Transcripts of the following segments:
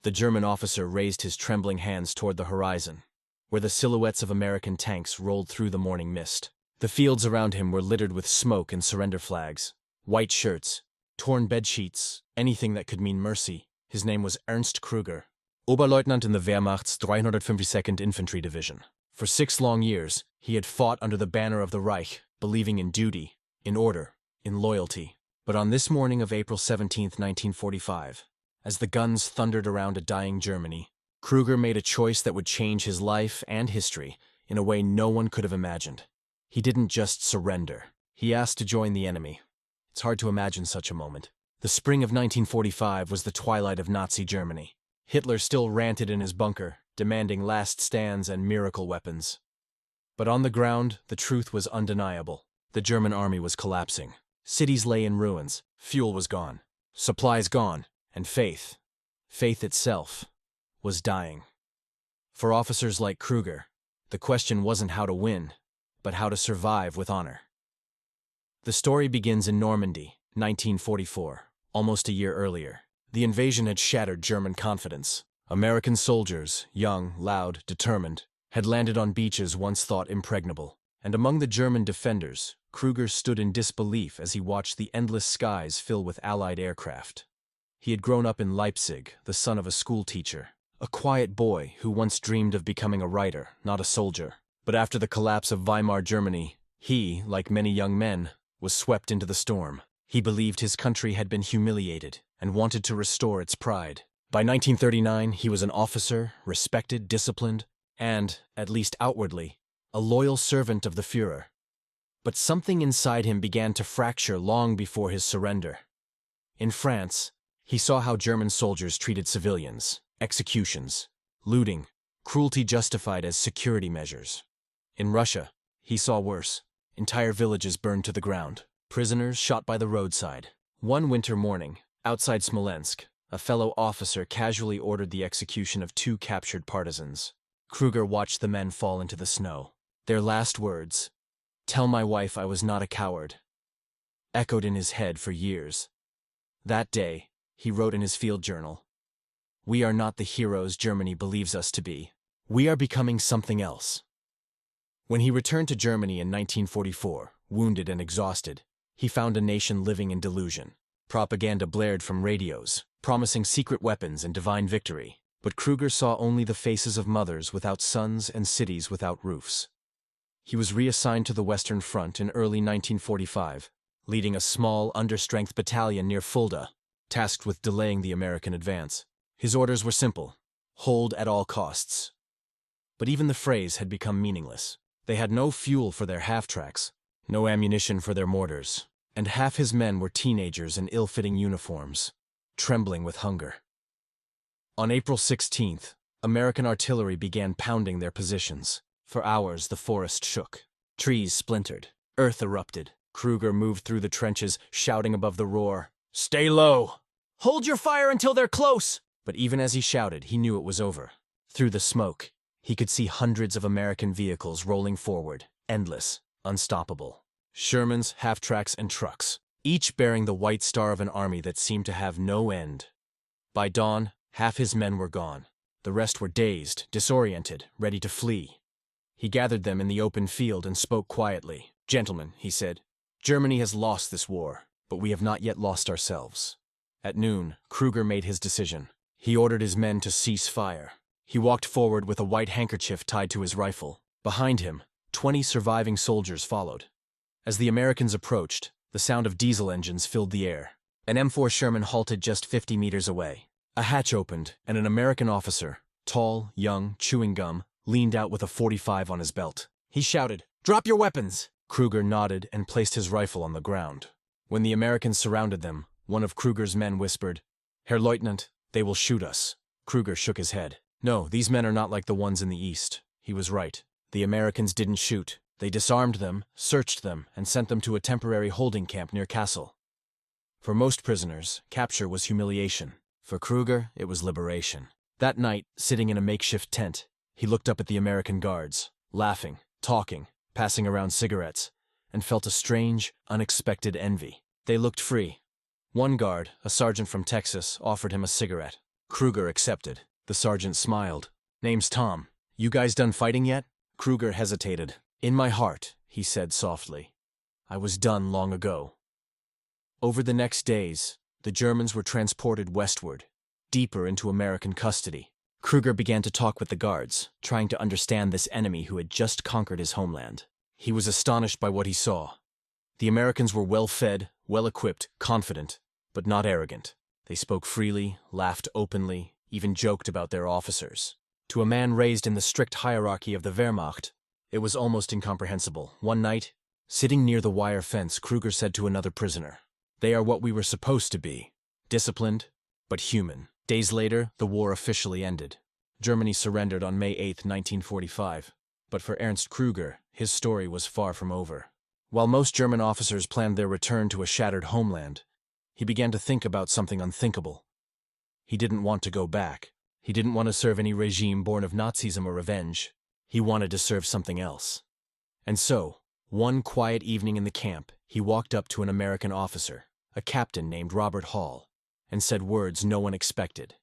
The German officer raised his trembling hands toward the horizon, where the silhouettes of American tanks rolled through the morning mist. The fields around him were littered with smoke and surrender flags, white shirts, torn bedsheets, anything that could mean mercy. His name was Ernst Kruger, Oberleutnant in the Wehrmacht's 352nd Infantry Division. For 6 long years, he had fought under the banner of the Reich, believing in duty, in order, in loyalty. But on this morning of April 17, 1945, as the guns thundered around a dying Germany, Kruger made a choice that would change his life and history in a way no one could have imagined. He didn't just surrender. He asked to join the enemy. It's hard to imagine such a moment. The spring of 1945 was the twilight of Nazi Germany. Hitler still ranted in his bunker, demanding last stands and miracle weapons. But on the ground, the truth was undeniable. The German army was collapsing. Cities lay in ruins, fuel was gone, supplies gone, and faith itself, was dying. For officers like Kruger, the question wasn't how to win, but how to survive with honor. The story begins in Normandy, 1944, almost a year earlier. The invasion had shattered German confidence. American soldiers, young, loud, determined, had landed on beaches once thought impregnable. And among the German defenders, Kruger stood in disbelief as he watched the endless skies fill with Allied aircraft. He had grown up in Leipzig, the son of a schoolteacher, a quiet boy who once dreamed of becoming a writer, not a soldier. But after the collapse of Weimar Germany, he, like many young men, was swept into the storm. He believed his country had been humiliated and wanted to restore its pride. By 1939, he was an officer, respected, disciplined, and, at least outwardly, a loyal servant of the Führer. But something inside him began to fracture long before his surrender. In France, he saw how German soldiers treated civilians, executions, looting, cruelty justified as security measures. In Russia, he saw worse. Entire villages burned to the ground, prisoners shot by the roadside. One winter morning, outside Smolensk, a fellow officer casually ordered the execution of 2 captured partisans. Kruger watched the men fall into the snow. Their last words, "Tell my wife I was not a coward," echoed in his head for years. That day, he wrote in his field journal, "We are not the heroes Germany believes us to be. We are becoming something else." When he returned to Germany in 1944, wounded and exhausted, he found a nation living in delusion. Propaganda blared from radios, promising secret weapons and divine victory. But Kruger saw only the faces of mothers without sons and cities without roofs. He was reassigned to the Western Front in early 1945, leading a small, understrength battalion near Fulda, tasked with delaying the American advance. His orders were simple: hold at all costs. But even the phrase had become meaningless. They had no fuel for their half-tracks, no ammunition for their mortars, and half his men were teenagers in ill-fitting uniforms, trembling with hunger. On April 16th, American artillery began pounding their positions. For hours, the forest shook. Trees splintered. Earth erupted. Kruger moved through the trenches, shouting above the roar, "Stay low! Hold your fire until they're close!" But even as he shouted, he knew it was over. Through the smoke, he could see hundreds of American vehicles rolling forward, endless, unstoppable. Shermans, half-tracks, and trucks, each bearing the white star of an army that seemed to have no end. By dawn, half his men were gone. The rest were dazed, disoriented, ready to flee. He gathered them in the open field and spoke quietly. "Gentlemen," he said, "Germany has lost this war, but we have not yet lost ourselves." At noon, Kruger made his decision. He ordered his men to cease fire. He walked forward with a white handkerchief tied to his rifle. Behind him, 20 surviving soldiers followed. As the Americans approached, the sound of diesel engines filled the air. An M4 Sherman halted just 50 meters away. A hatch opened, and an American officer, tall, young, chewing gum, leaned out with a .45 on his belt. He shouted, "Drop your weapons!" Kruger nodded and placed his rifle on the ground. When the Americans surrounded them, one of Kruger's men whispered, "Herr Leutnant, they will shoot us." Kruger shook his head. "No, these men are not like the ones in the East." He was right. The Americans didn't shoot. They disarmed them, searched them, and sent them to a temporary holding camp near Kassel. For most prisoners, capture was humiliation. For Kruger, it was liberation. That night, sitting in a makeshift tent, he looked up at the American guards, laughing, talking, passing around cigarettes, and felt a strange, unexpected envy. They looked free. One guard, a sergeant from Texas, offered him a cigarette. Kruger accepted. The sergeant smiled. Name's Tom. You guys done fighting yet? Kruger hesitated. In my heart, he said softly. I was done long ago. Over the next days, the Germans were transported westward, deeper into American custody. Kruger began to talk with the guards, trying to understand this enemy who had just conquered his homeland. He was astonished by what he saw. The Americans were well-fed, well-equipped, confident, but not arrogant. They spoke freely, laughed openly, even joked about their officers. To a man raised in the strict hierarchy of the Wehrmacht, it was almost incomprehensible. One night, sitting near the wire fence, Kruger said to another prisoner, "They are what we were supposed to be, disciplined, but human." Days later, the war officially ended. Germany surrendered on May 8, 1945. But for Ernst Kruger, his story was far from over. While most German officers planned their return to a shattered homeland, he began to think about something unthinkable. He didn't want to go back. He didn't want to serve any regime born of Nazism or revenge. He wanted to serve something else. And so, one quiet evening in the camp, he walked up to an American officer, a captain named Robert Hall, and said words no one expected.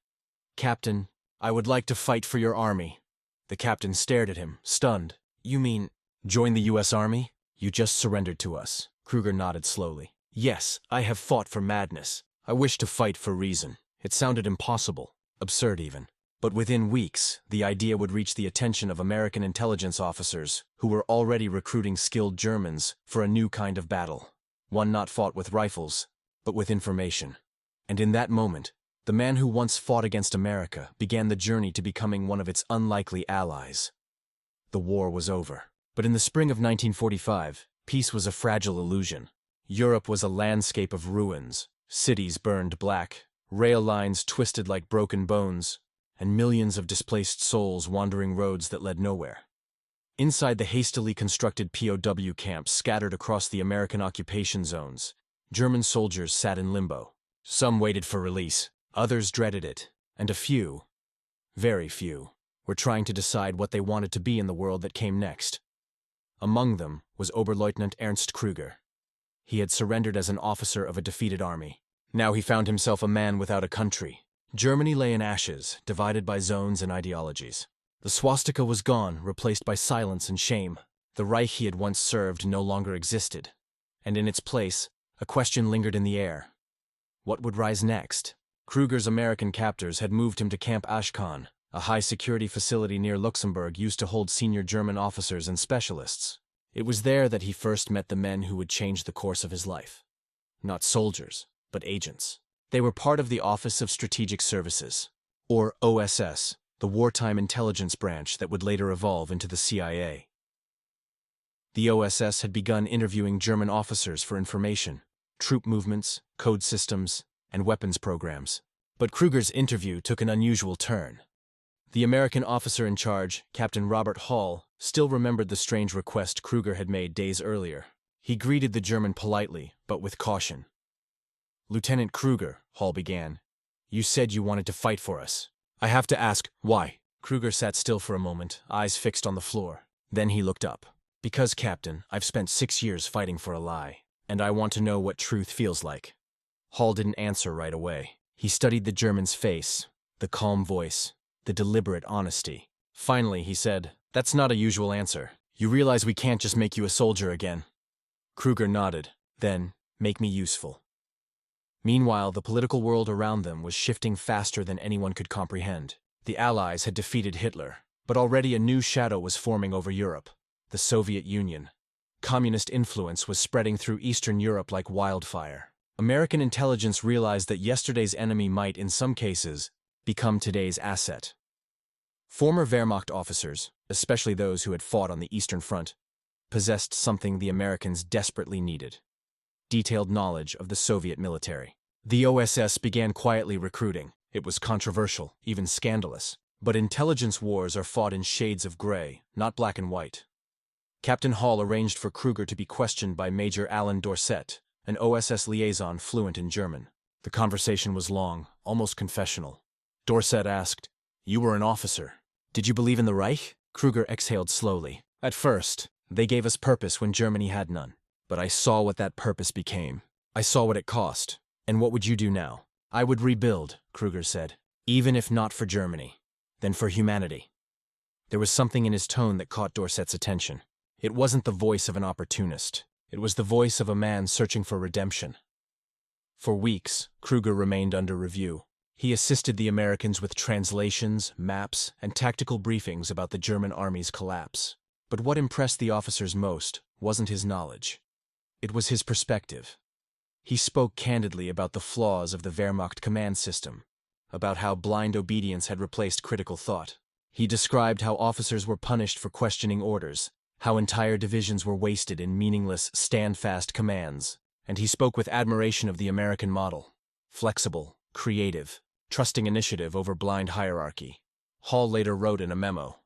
"Captain, I would like to fight for your army." The captain stared at him, stunned. "You mean, join the U.S. Army? You just surrendered to us." Kruger nodded slowly. "Yes, I have fought for madness. I wish to fight for reason." It sounded impossible, absurd even. But within weeks, the idea would reach the attention of American intelligence officers who were already recruiting skilled Germans for a new kind of battle. One not fought with rifles, but with information. And in that moment, the man who once fought against America began the journey to becoming one of its unlikely allies. The war was over. But in the spring of 1945, peace was a fragile illusion. Europe was a landscape of ruins, cities burned black, rail lines twisted like broken bones, and millions of displaced souls wandering roads that led nowhere. Inside the hastily constructed POW camps scattered across the American occupation zones, German soldiers sat in limbo. Some waited for release, others dreaded it, and a few, very few, were trying to decide what they wanted to be in the world that came next. Among them was Oberleutnant Ernst Kruger. He had surrendered as an officer of a defeated army. Now he found himself a man without a country. Germany lay in ashes, divided by zones and ideologies. The swastika was gone, replaced by silence and shame. The Reich he had once served no longer existed. And in its place, a question lingered in the air. What would rise next? Kruger's American captors had moved him to Camp Ashkan, a high-security facility near Luxembourg used to hold senior German officers and specialists. It was there that he first met the men who would change the course of his life. Not soldiers, but agents. They were part of the Office of Strategic Services, or OSS, the wartime intelligence branch that would later evolve into the CIA. The OSS had begun interviewing German officers for information, troop movements, code systems, and weapons programs. But Kruger's interview took an unusual turn. The American officer in charge, Captain Robert Hall, still remembered the strange request Kruger had made days earlier. He greeted the German politely, but with caution. "Lieutenant Kruger," Hall began, "you said you wanted to fight for us. I have to ask, why?" Kruger sat still for a moment, eyes fixed on the floor. Then he looked up. "Because, Captain, I've spent 6 years fighting for a lie, and I want to know what truth feels like." Hall didn't answer right away. He studied the German's face, the calm voice, the deliberate honesty. Finally, he said, "That's not a usual answer. You realize we can't just make you a soldier again." Kruger nodded. Then, "Make me useful." Meanwhile, the political world around them was shifting faster than anyone could comprehend. The Allies had defeated Hitler, but already a new shadow was forming over Europe, the Soviet Union. Communist influence was spreading through Eastern Europe like wildfire. American intelligence realized that yesterday's enemy might, in some cases, become today's asset. Former Wehrmacht officers, especially those who had fought on the Eastern Front, possessed something the Americans desperately needed: detailed knowledge of the Soviet military. The OSS began quietly recruiting. It was controversial, even scandalous. But intelligence wars are fought in shades of gray, not black and white. Captain Hall arranged for Kruger to be questioned by Major Alan Dorset, an OSS liaison fluent in German. The conversation was long, almost confessional. Dorset asked, "You were an officer. Did you believe in the Reich?" Kruger exhaled slowly. "At first, they gave us purpose when Germany had none. But I saw what that purpose became. I saw what it cost. And what would you do now?" "I would rebuild," Kruger said. Even if not for Germany, then for humanity. There was something in his tone that caught Dorset's attention. It wasn't the voice of an opportunist. It was the voice of a man searching for redemption. For weeks, Kruger remained under review. He assisted the Americans with translations, maps, and tactical briefings about the German army's collapse. But what impressed the officers most wasn't his knowledge. It was his perspective. He spoke candidly about the flaws of the Wehrmacht command system, about how blind obedience had replaced critical thought. He described how officers were punished for questioning orders, how entire divisions were wasted in meaningless, stand-fast commands, and he spoke with admiration of the American model: flexible, creative, trusting initiative over blind hierarchy. Hall later wrote in a memo,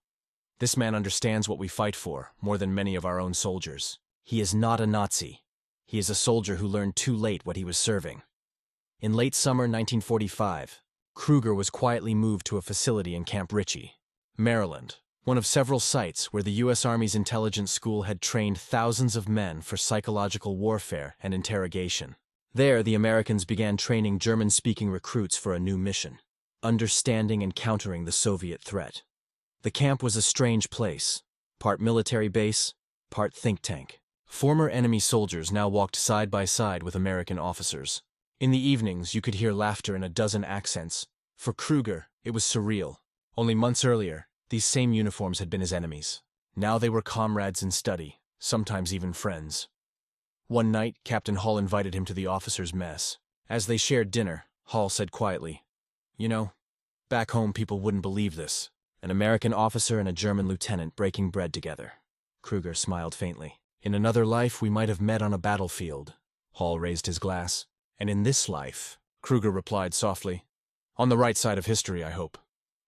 "This man understands what we fight for more than many of our own soldiers. He is not a Nazi. He is a soldier who learned too late what he was serving." In late summer 1945, Kruger was quietly moved to a facility in Camp Ritchie, Maryland, one of several sites where the U.S. Army's intelligence school had trained thousands of men for psychological warfare and interrogation. There, the Americans began training German-speaking recruits for a new mission: understanding and countering the Soviet threat. The camp was a strange place, part military base, part think tank. Former enemy soldiers now walked side by side with American officers. In the evenings, you could hear laughter in a dozen accents. For Kruger, it was surreal. Only months earlier, these same uniforms had been his enemies. Now they were comrades in study, sometimes even friends. One night, Captain Hall invited him to the officers' mess. As they shared dinner, Hall said quietly, "You know, back home people wouldn't believe this. An American officer and a German lieutenant breaking bread together." Kruger smiled faintly. "In another life, we might have met on a battlefield." Hall raised his glass. "And in this life," Kruger replied softly, "on the right side of history, I hope."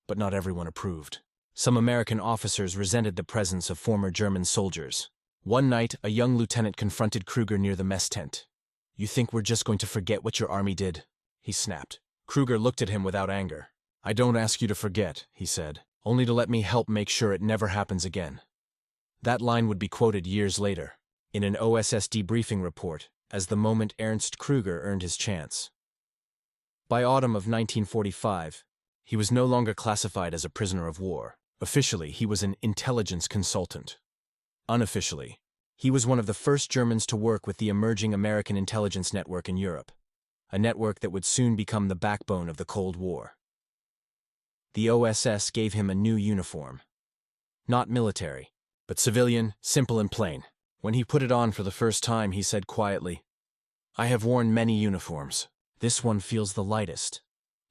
But not everyone approved. Some American officers resented the presence of former German soldiers. One night, a young lieutenant confronted Kruger near the mess tent. "You think we're just going to forget what your army did?" he snapped. Kruger looked at him without anger. "I don't ask you to forget," he said, "only to let me help make sure it never happens again." That line would be quoted years later, in an OSS debriefing report, as the moment Ernst Kruger earned his chance. By autumn of 1945, he was no longer classified as a prisoner of war. Officially, he was an intelligence consultant. Unofficially, he was one of the first Germans to work with the emerging American intelligence network in Europe, a network that would soon become the backbone of the Cold War. The OSS gave him a new uniform. Not military, but civilian, simple and plain. When he put it on for the first time, he said quietly, "I have worn many uniforms. This one feels the lightest."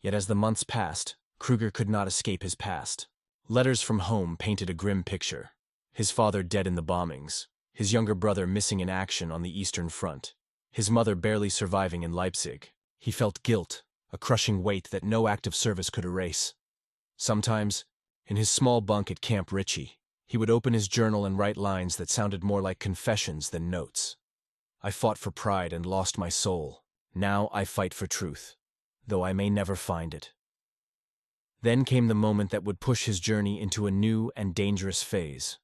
Yet as the months passed, Kruger could not escape his past. Letters from home painted a grim picture. His father dead in the bombings, his younger brother missing in action on the Eastern Front, his mother barely surviving in Leipzig. He felt guilt, a crushing weight that no act of service could erase. Sometimes, in his small bunk at Camp Ritchie, he would open his journal and write lines that sounded more like confessions than notes. "I fought for pride and lost my soul. Now I fight for truth, though I may never find it." Then came the moment that would push his journey into a new and dangerous phase.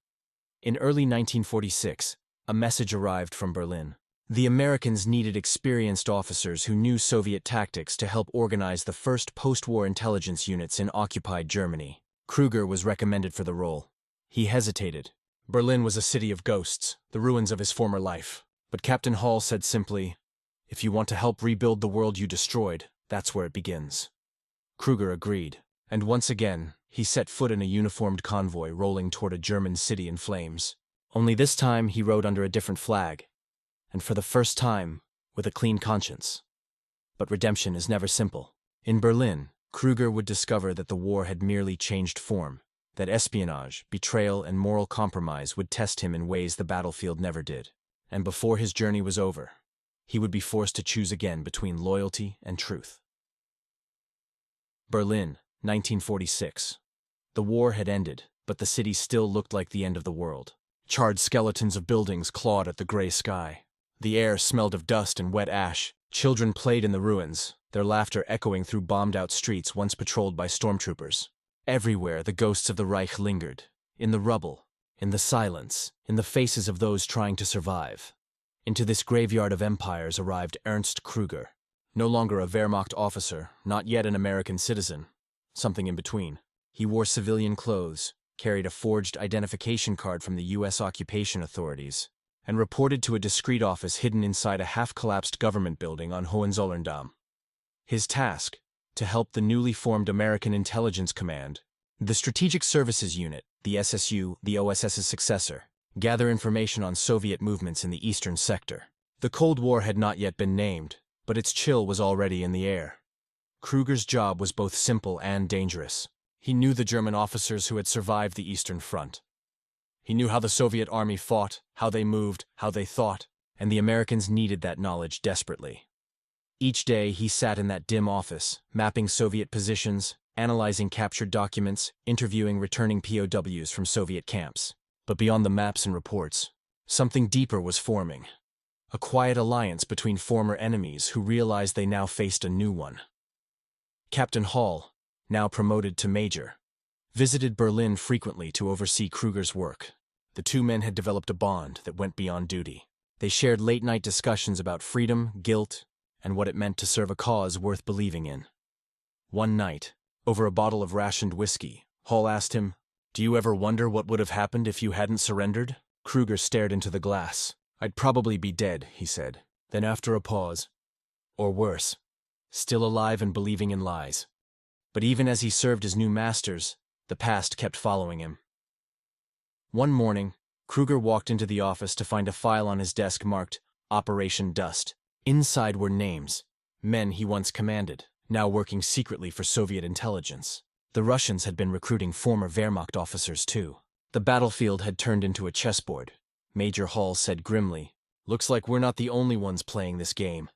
In early 1946, a message arrived from Berlin. The Americans needed experienced officers who knew Soviet tactics to help organize the first post-war intelligence units in occupied Germany. Kruger was recommended for the role. He hesitated. Berlin was a city of ghosts, the ruins of his former life. But Captain Hall said simply, "If you want to help rebuild the world you destroyed, that's where it begins." Kruger agreed. And once again, he set foot in a uniformed convoy rolling toward a German city in flames. Only this time he rode under a different flag, and for the first time, with a clean conscience. But redemption is never simple. In Berlin, Kruger would discover that the war had merely changed form, that espionage, betrayal, and moral compromise would test him in ways the battlefield never did. And before his journey was over, he would be forced to choose again between loyalty and truth. Berlin, 1946. The war had ended, but the city still looked like the end of the world. Charred skeletons of buildings clawed at the gray sky. The air smelled of dust and wet ash. Children played in the ruins, their laughter echoing through bombed-out streets once patrolled by stormtroopers. Everywhere the ghosts of the Reich lingered, in the rubble, in the silence, in the faces of those trying to survive. Into this graveyard of empires arrived Ernst Kruger, no longer a Wehrmacht officer, not yet an American citizen. something in between. He wore civilian clothes, carried a forged identification card from the U.S. occupation authorities, and reported to a discreet office hidden inside a half-collapsed government building on Hohenzollern-Damm. His task? To help the newly formed American Intelligence Command, the Strategic Services Unit, the SSU, the OSS's successor, gather information on Soviet movements in the eastern sector. The Cold War had not yet been named, but its chill was already in the air. Kruger's job was both simple and dangerous. He knew the German officers who had survived the Eastern Front. He knew how the Soviet army fought, how they moved, how they thought, and the Americans needed that knowledge desperately. Each day he sat in that dim office, mapping Soviet positions, analyzing captured documents, interviewing returning POWs from Soviet camps. But beyond the maps and reports, something deeper was forming. A quiet alliance between former enemies who realized they now faced a new one. Captain Hall, now promoted to major, visited Berlin frequently to oversee Kruger's work. The two men had developed a bond that went beyond duty. They shared late-night discussions about freedom, guilt, and what it meant to serve a cause worth believing in. One night, over a bottle of rationed whiskey, Hall asked him, "Do you ever wonder what would have happened if you hadn't surrendered?" Kruger stared into the glass. "I'd probably be dead," he said. Then after a pause, "Or worse, still alive and believing in lies." But even as he served his new masters, the past kept following him. One morning, Kruger walked into the office to find a file on his desk marked Operation Dust. Inside were names, men he once commanded, now working secretly for Soviet intelligence. The Russians had been recruiting former Wehrmacht officers too. The battlefield had turned into a chessboard. Major Hall said grimly, "Looks like we're not the only ones playing this game."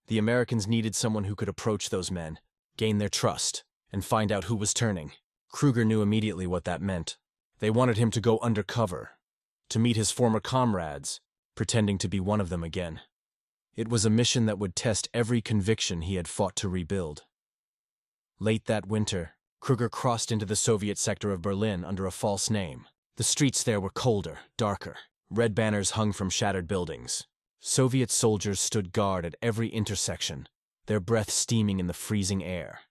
The Americans needed someone who could approach those men, gain their trust, and find out who was turning. Kruger knew immediately what that meant. They wanted him to go undercover, to meet his former comrades, pretending to be one of them again. It was a mission that would test every conviction he had fought to rebuild. Late that winter, Kruger crossed into the Soviet sector of Berlin under a false name. The streets there were colder, darker. Red banners hung from shattered buildings. Soviet soldiers stood guard at every intersection, their breath steaming in the freezing air.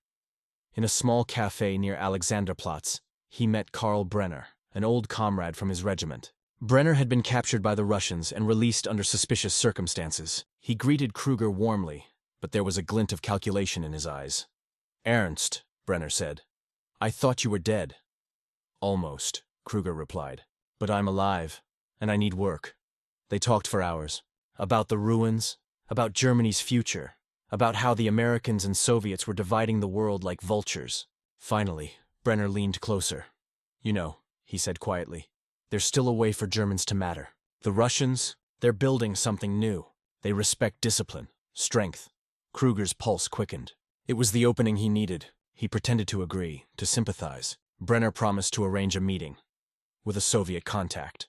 In a small cafe near Alexanderplatz, he met Karl Brenner, an old comrade from his regiment. Brenner had been captured by the Russians and released under suspicious circumstances. He greeted Kruger warmly, but there was a glint of calculation in his eyes. "Ernst," Brenner said, "I thought you were dead." "Almost," Kruger replied. "But I'm alive, and I need work." They talked for hours. About the ruins, about Germany's future, about how the Americans and Soviets were dividing the world like vultures. Finally, Brenner leaned closer. "You know," he said quietly, "there's still a way for Germans to matter. The Russians, they're building something new. They respect discipline, strength." Kruger's pulse quickened. It was the opening he needed. He pretended to agree, to sympathize. Brenner promised to arrange a meeting with a Soviet contact.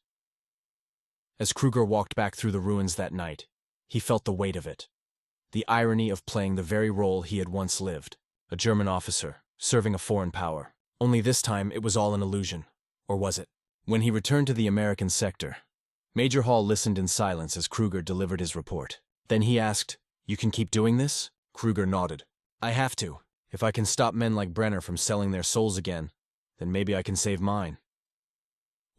As Kruger walked back through the ruins that night, he felt the weight of it. The irony of playing the very role he had once lived. A German officer, serving a foreign power. Only this time it was all an illusion. Or was it? When he returned to the American sector, Major Hall listened in silence as Kruger delivered his report. Then he asked, "You can keep doing this?" Kruger nodded. "I have to. If I can stop men like Brenner from selling their souls again, then maybe I can save mine."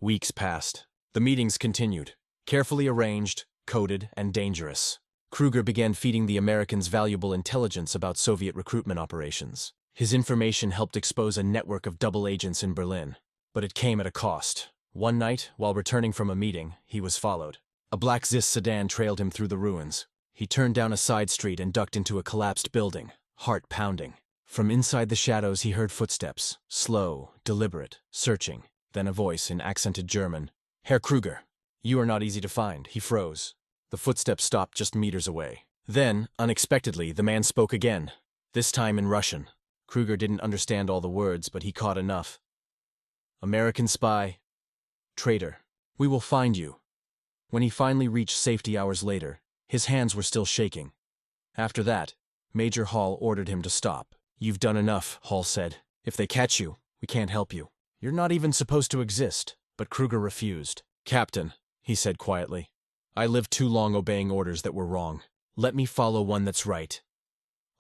Weeks passed. The meetings continued. Carefully arranged, coded, and dangerous. Kruger began feeding the Americans valuable intelligence about Soviet recruitment operations. His information helped expose a network of double agents in Berlin. But it came at a cost. One night, while returning from a meeting, he was followed. A black Zis sedan trailed him through the ruins. He turned down a side street and ducked into a collapsed building, heart pounding. From inside the shadows he heard footsteps, slow, deliberate, searching. Then a voice in accented German. "Herr Kruger, you are not easy to find." He froze. The footsteps stopped just meters away. Then, unexpectedly, the man spoke again, this time in Russian. Kruger didn't understand all the words, but he caught enough. "American spy, traitor, we will find you." When he finally reached safety hours later, his hands were still shaking. After that, Major Hall ordered him to stop. "You've done enough," Hall said. "If they catch you, we can't help you. You're not even supposed to exist." But Kruger refused. "Captain," he said quietly, "I lived too long obeying orders that were wrong. Let me follow one that's right."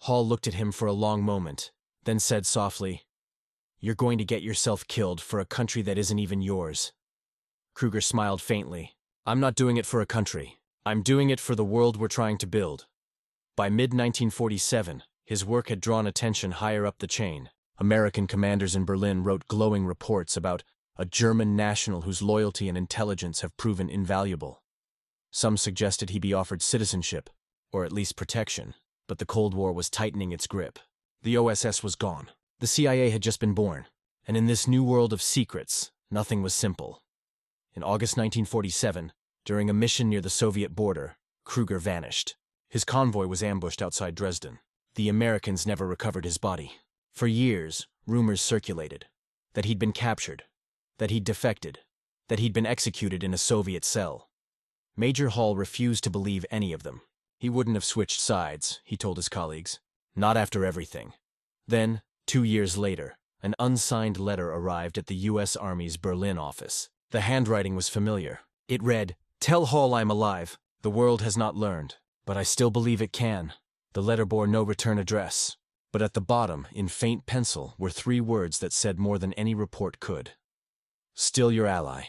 Hall looked at him for a long moment, then said softly, You're going to get yourself killed for a country that isn't even yours. Kruger smiled faintly. I'm not doing it for a country. I'm doing it for the world we're trying to build. By mid-1947, his work had drawn attention higher up the chain. American commanders in Berlin wrote glowing reports about a German national whose loyalty and intelligence have proven invaluable. Some suggested he be offered citizenship, or at least protection, but the Cold War was tightening its grip. The OSS was gone. The CIA had just been born, and in this new world of secrets, nothing was simple. In August 1947, during a mission near the Soviet border, Kruger vanished. His convoy was ambushed outside Dresden. The Americans never recovered his body. For years, rumors circulated that he'd been captured, that he'd defected, that he'd been executed in a Soviet cell. Major Hall refused to believe any of them. He wouldn't have switched sides, he told his colleagues. Not after everything. Then, 2 years later, an unsigned letter arrived at the U.S. Army's Berlin office. The handwriting was familiar. It read, "Tell Hall I'm alive. The world has not learned, but I still believe it can." The letter bore no return address, but at the bottom, in faint pencil, were 3 words that said more than any report could. Still your ally.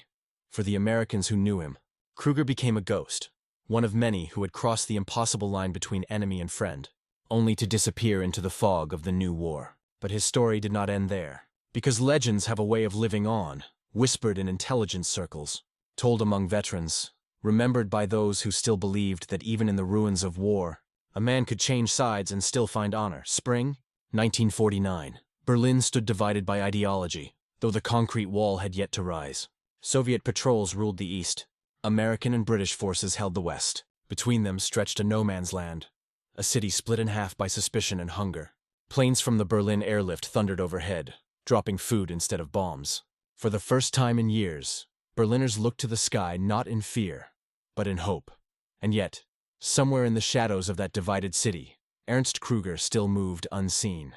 For the Americans who knew him, Kruger became a ghost, one of many who had crossed the impossible line between enemy and friend, only to disappear into the fog of the new war. But his story did not end there, because legends have a way of living on, whispered in intelligence circles, told among veterans, remembered by those who still believed that even in the ruins of war, a man could change sides and still find honor. Spring 1949. Berlin stood divided by ideology, though the concrete wall had yet to rise. Soviet patrols ruled the east. American and British forces held the west. Between them stretched a no-man's land, a city split in half by suspicion and hunger. Planes from the Berlin airlift thundered overhead, dropping food instead of bombs. For the first time in years, Berliners looked to the sky not in fear, but in hope. And yet, somewhere in the shadows of that divided city, Ernst Kruger still moved unseen.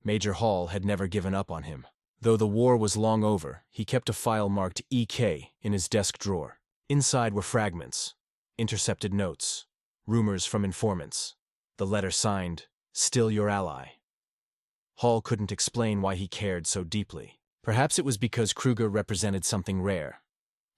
Major Hall had never given up on him. Though the war was long over, he kept a file marked EK in his desk drawer. Inside were fragments, intercepted notes, rumors from informants, the letter signed, "Still your ally." Hall couldn't explain why he cared so deeply. Perhaps it was because Kruger represented something rare,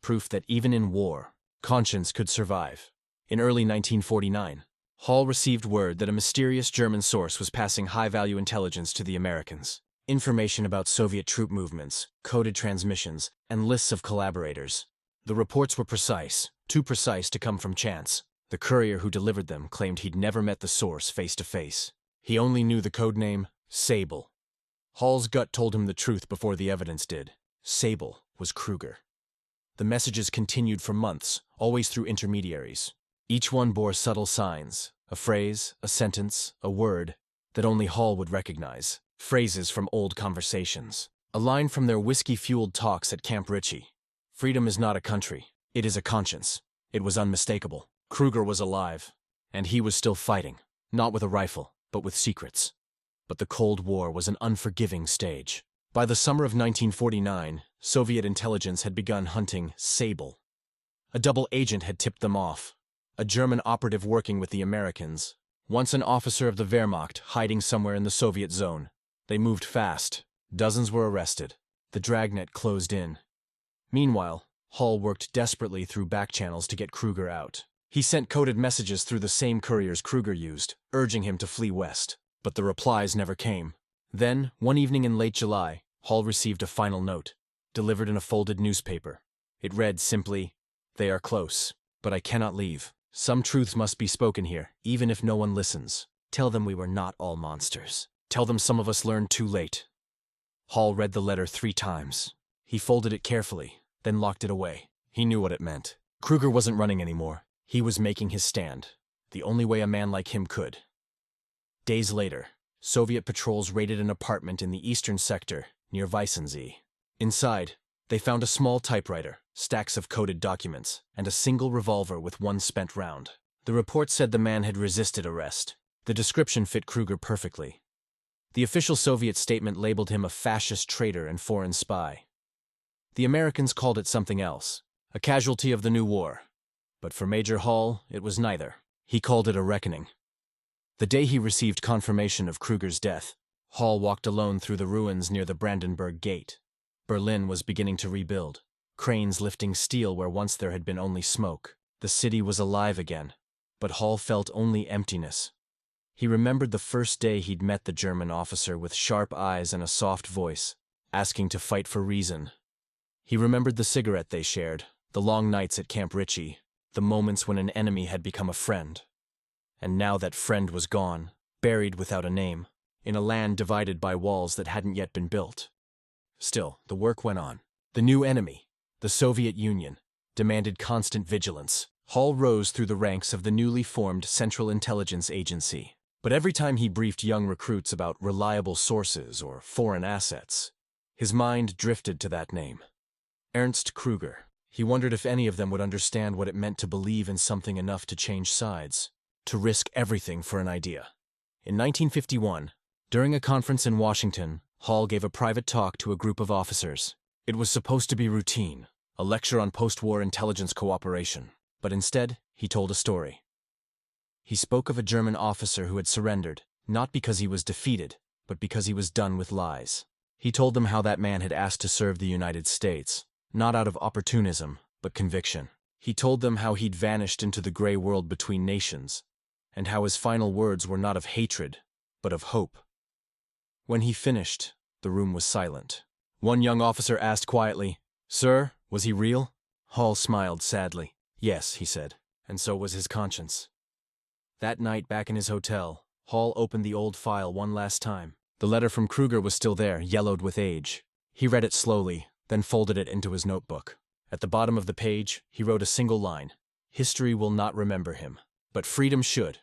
proof that even in war, conscience could survive. In early 1949, Hall received word that a mysterious German source was passing high-value intelligence to the Americans. Information about Soviet troop movements, coded transmissions, and lists of collaborators. The reports were precise, too precise to come from chance. The courier who delivered them claimed he'd never met the source face to face. He only knew the codename Sable. Hall's gut told him the truth before the evidence did. Sable was Kruger. The messages continued for months, always through intermediaries. Each one bore subtle signs, a phrase, a sentence, a word, that only Hall would recognize. Phrases from old conversations. A line from their whiskey-fueled talks at Camp Ritchie. Freedom is not a country. It is a conscience. It was unmistakable. Kruger was alive, and he was still fighting, not with a rifle, but with secrets. But the Cold War was an unforgiving stage. By the summer of 1949, Soviet intelligence had begun hunting Sable. A double agent had tipped them off. A German operative working with the Americans, once an officer of the Wehrmacht hiding somewhere in the Soviet zone. They moved fast. Dozens were arrested. The dragnet closed in. Meanwhile, Hall worked desperately through back channels to get Kruger out. He sent coded messages through the same couriers Kruger used, urging him to flee west. But the replies never came. Then, one evening in late July, Hall received a final note, delivered in a folded newspaper. It read simply, "They are close, but I cannot leave. Some truths must be spoken here, even if no one listens. Tell them we were not all monsters. Tell them some of us learned too late." Hall read the letter 3 times. He folded it carefully, then locked it away. He knew what it meant. Kruger wasn't running anymore. He was making his stand, the only way a man like him could. Days later, Soviet patrols raided an apartment in the eastern sector near Weissensee. Inside, they found a small typewriter, stacks of coded documents, and a single revolver with 1 spent round. The report said the man had resisted arrest. The description fit Kruger perfectly. The official Soviet statement labeled him a fascist traitor and foreign spy. The Americans called it something else, a casualty of the new war. But for Major Hall, it was neither. He called it a reckoning. The day he received confirmation of Kruger's death, Hall walked alone through the ruins near the Brandenburg Gate. Berlin was beginning to rebuild, cranes lifting steel where once there had been only smoke. The city was alive again, but Hall felt only emptiness. He remembered the first day he'd met the German officer with sharp eyes and a soft voice, asking to fight for reason. He remembered the cigarette they shared, the long nights at Camp Ritchie, the moments when an enemy had become a friend. And now that friend was gone, buried without a name, in a land divided by walls that hadn't yet been built. Still, the work went on. The new enemy, the Soviet Union, demanded constant vigilance. Hall rose through the ranks of the newly formed Central Intelligence Agency. But every time he briefed young recruits about reliable sources or foreign assets, his mind drifted to that name. Ernst Kruger. He wondered if any of them would understand what it meant to believe in something enough to change sides, to risk everything for an idea. In 1951, during a conference in Washington, Hall gave a private talk to a group of officers. It was supposed to be routine, a lecture on post-war intelligence cooperation, but instead, he told a story. He spoke of a German officer who had surrendered, not because he was defeated, but because he was done with lies. He told them how that man had asked to serve the United States, not out of opportunism, but conviction. He told them how he'd vanished into the gray world between nations, and how his final words were not of hatred, but of hope. When he finished, the room was silent. One young officer asked quietly, "Sir, was he real?" Hall smiled sadly. "Yes," he said, and so was his conscience. That night, back in his hotel, Hall opened the old file one last time. The letter from Kruger was still there, yellowed with age. He read it slowly, then folded it into his notebook. At the bottom of the page, he wrote a single line: "History will not remember him, but freedom should."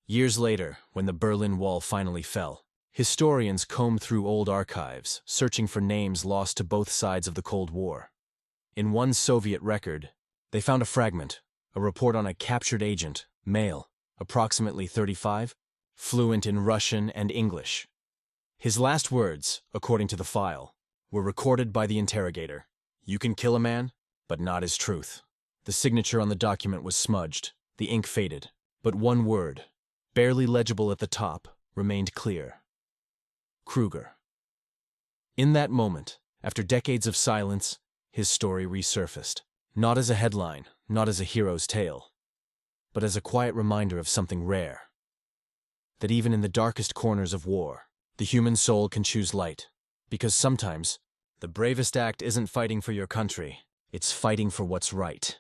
Years later, when the Berlin Wall finally fell, historians combed through old archives, searching for names lost to both sides of the Cold War. In one Soviet record, they found a fragment, a report on a captured agent, male, approximately 35, fluent in Russian and English. His last words, according to the file, were recorded by the interrogator: "You can kill a man, but not his truth." The signature on the document was smudged, the ink faded, but one word, barely legible at the top, remained clear: Kruger. In that moment, after decades of silence, his story resurfaced, not as a headline, not as a hero's tale, but as a quiet reminder of something rare. That even in the darkest corners of war, the human soul can choose light, because sometimes the bravest act isn't fighting for your country, it's fighting for what's right.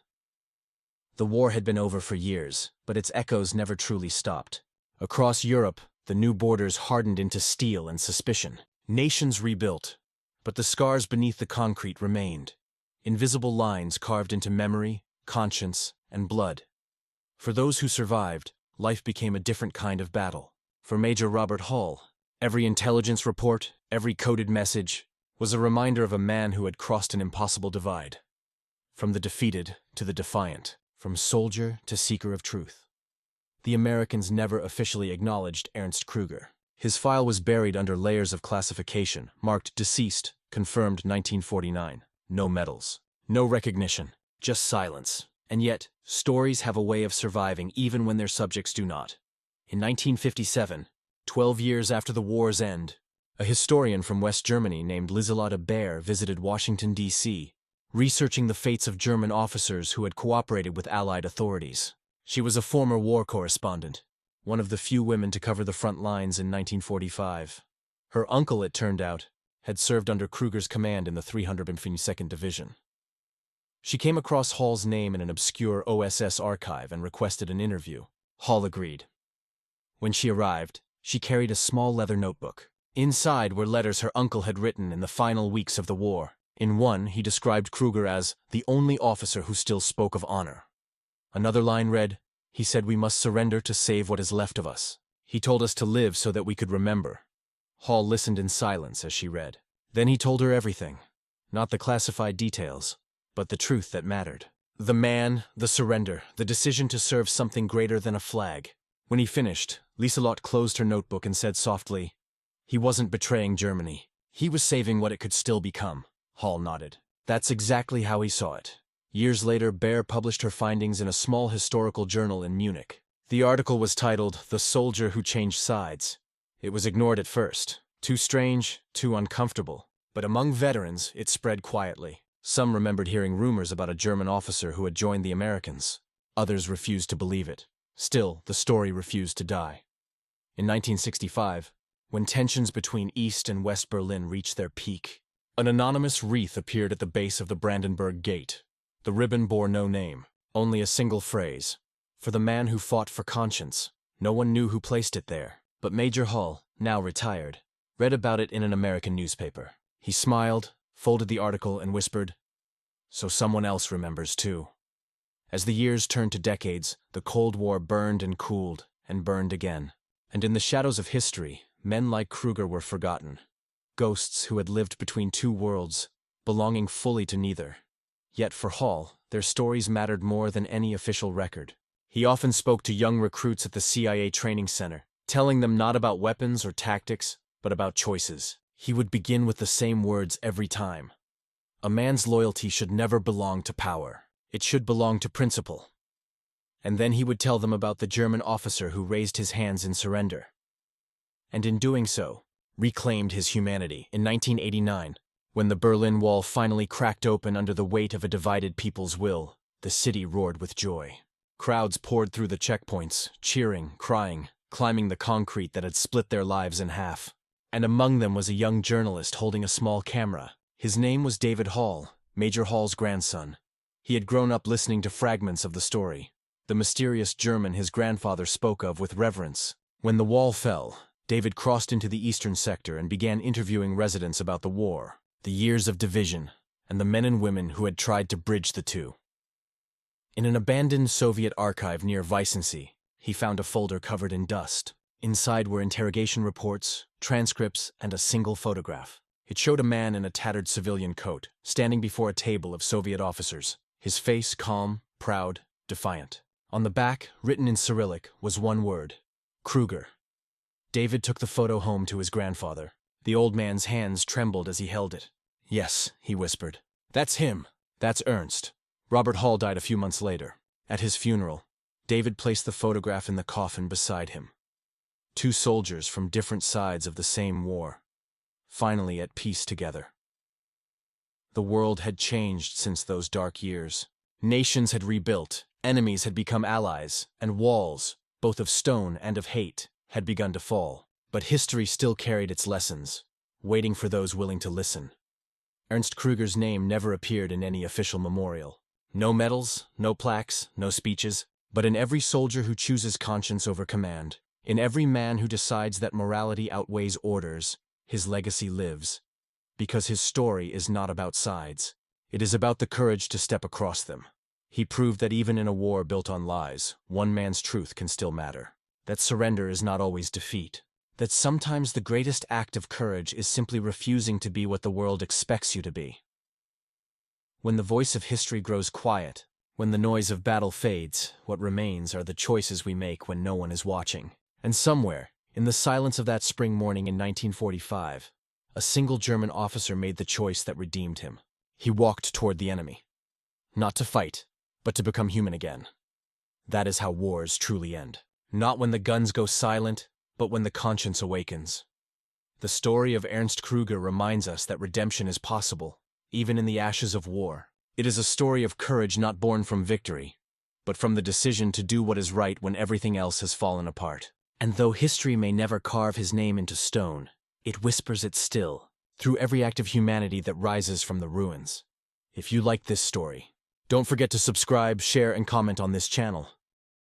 The war had been over for years, but its echoes never truly stopped. Across Europe, the new borders hardened into steel and suspicion. Nations rebuilt, but the scars beneath the concrete remained, invisible lines carved into memory, conscience, and blood. For those who survived, life became a different kind of battle. For Major Robert Hall, every intelligence report, every coded message, was a reminder of a man who had crossed an impossible divide. From the defeated to the defiant, from soldier to seeker of truth. The Americans never officially acknowledged Ernst Kruger. His file was buried under layers of classification, marked deceased, confirmed 1949. No medals, no recognition, just silence. And yet, stories have a way of surviving even when their subjects do not. In 1957, 12 years after the war's end, a historian from West Germany named Lieselotte Baer visited Washington, D.C., researching the fates of German officers who had cooperated with Allied authorities. She was a former war correspondent, one of the few women to cover the front lines in 1945. Her uncle, it turned out, had served under Kruger's command in the 352nd Division. She came across Hall's name in an obscure OSS archive and requested an interview. Hall agreed. When she arrived, she carried a small leather notebook. Inside were letters her uncle had written in the final weeks of the war. In one, he described Kruger as the only officer who still spoke of honor. Another line read, "He said we must surrender to save what is left of us. He told us to live so that we could remember." Hall listened in silence as she read. Then he told her everything, not the classified details, but the truth that mattered. The man, the surrender, the decision to serve something greater than a flag. When he finished, Lieselotte closed her notebook and said softly, "He wasn't betraying Germany. He was saving what it could still become." Hall nodded. That's exactly how he saw it. Years later, Baer published her findings in a small historical journal in Munich. The article was titled "The Soldier Who Changed Sides." It was ignored at first, Too strange, too uncomfortable. But among veterans, it spread quietly. Some remembered hearing rumors about a German officer who had joined the Americans. Others refused to believe it. Still, the story refused to die. In 1965, when tensions between East and West Berlin reached their peak, an anonymous wreath appeared at the base of the Brandenburg Gate. The ribbon bore no name, only a single phrase. For the man who fought for conscience. No one knew who placed it there, but Major Hall, now retired, read about it in an American newspaper. He smiled, folded the article, and whispered, "So someone else remembers too." As the years turned to decades, the Cold War burned and cooled, and burned again. And in the shadows of history, men like Kruger were forgotten. Ghosts who had lived between two worlds, belonging fully to neither. Yet for Hall, their stories mattered more than any official record. He often spoke to young recruits at the CIA training center, telling them not about weapons or tactics, but about choices. He would begin with the same words every time. A man's loyalty should never belong to power. It should belong to principle. And then he would tell them about the German officer who raised his hands in surrender. And in doing so, reclaimed his humanity. In 1989, when the Berlin Wall finally cracked open under the weight of a divided people's will, the city roared with joy. Crowds poured through the checkpoints, cheering, crying, climbing the concrete that had split their lives in half. And among them was a young journalist holding a small camera. His name was David Hall, Major Hall's grandson. He had grown up listening to fragments of the story, the mysterious German his grandfather spoke of with reverence. When the wall fell, David crossed into the eastern sector and began interviewing residents about the war, the years of division, and the men and women who had tried to bridge the two. In an abandoned Soviet archive near Weissensee, he found a folder covered in dust. Inside were interrogation reports, transcripts, and a single photograph. It showed a man in a tattered civilian coat, standing before a table of Soviet officers, his face calm, proud, defiant. On the back, written in Cyrillic, was one word: Kruger. David took the photo home to his grandfather. The old man's hands trembled as he held it. "Yes," he whispered. "That's him. That's Ernst." Robert Hall died a few months later. At his funeral, David placed the photograph in the coffin beside him. Two soldiers from different sides of the same war, finally at peace together. The world had changed since those dark years. Nations had rebuilt, enemies had become allies, and walls, both of stone and of hate, had begun to fall. But history still carried its lessons, waiting for those willing to listen. Ernst Kruger's name never appeared in any official memorial. No medals, no plaques, no speeches, but in every soldier who chooses conscience over command, in every man who decides that morality outweighs orders, his legacy lives. Because his story is not about sides. It is about the courage to step across them. He proved that even in a war built on lies, one man's truth can still matter. That surrender is not always defeat. That sometimes the greatest act of courage is simply refusing to be what the world expects you to be. When the voice of history grows quiet, when the noise of battle fades, what remains are the choices we make when no one is watching. And somewhere, in the silence of that spring morning in 1945, a single German officer made the choice that redeemed him. He walked toward the enemy. Not to fight, but to become human again. That is how wars truly end. Not when the guns go silent, but when the conscience awakens. The story of Ernst Kruger reminds us that redemption is possible, even in the ashes of war. It is a story of courage not born from victory, but from the decision to do what is right when everything else has fallen apart. And though history may never carve his name into stone, it whispers it still, through every act of humanity that rises from the ruins. If you like this story, don't forget to subscribe, share, and comment on this channel.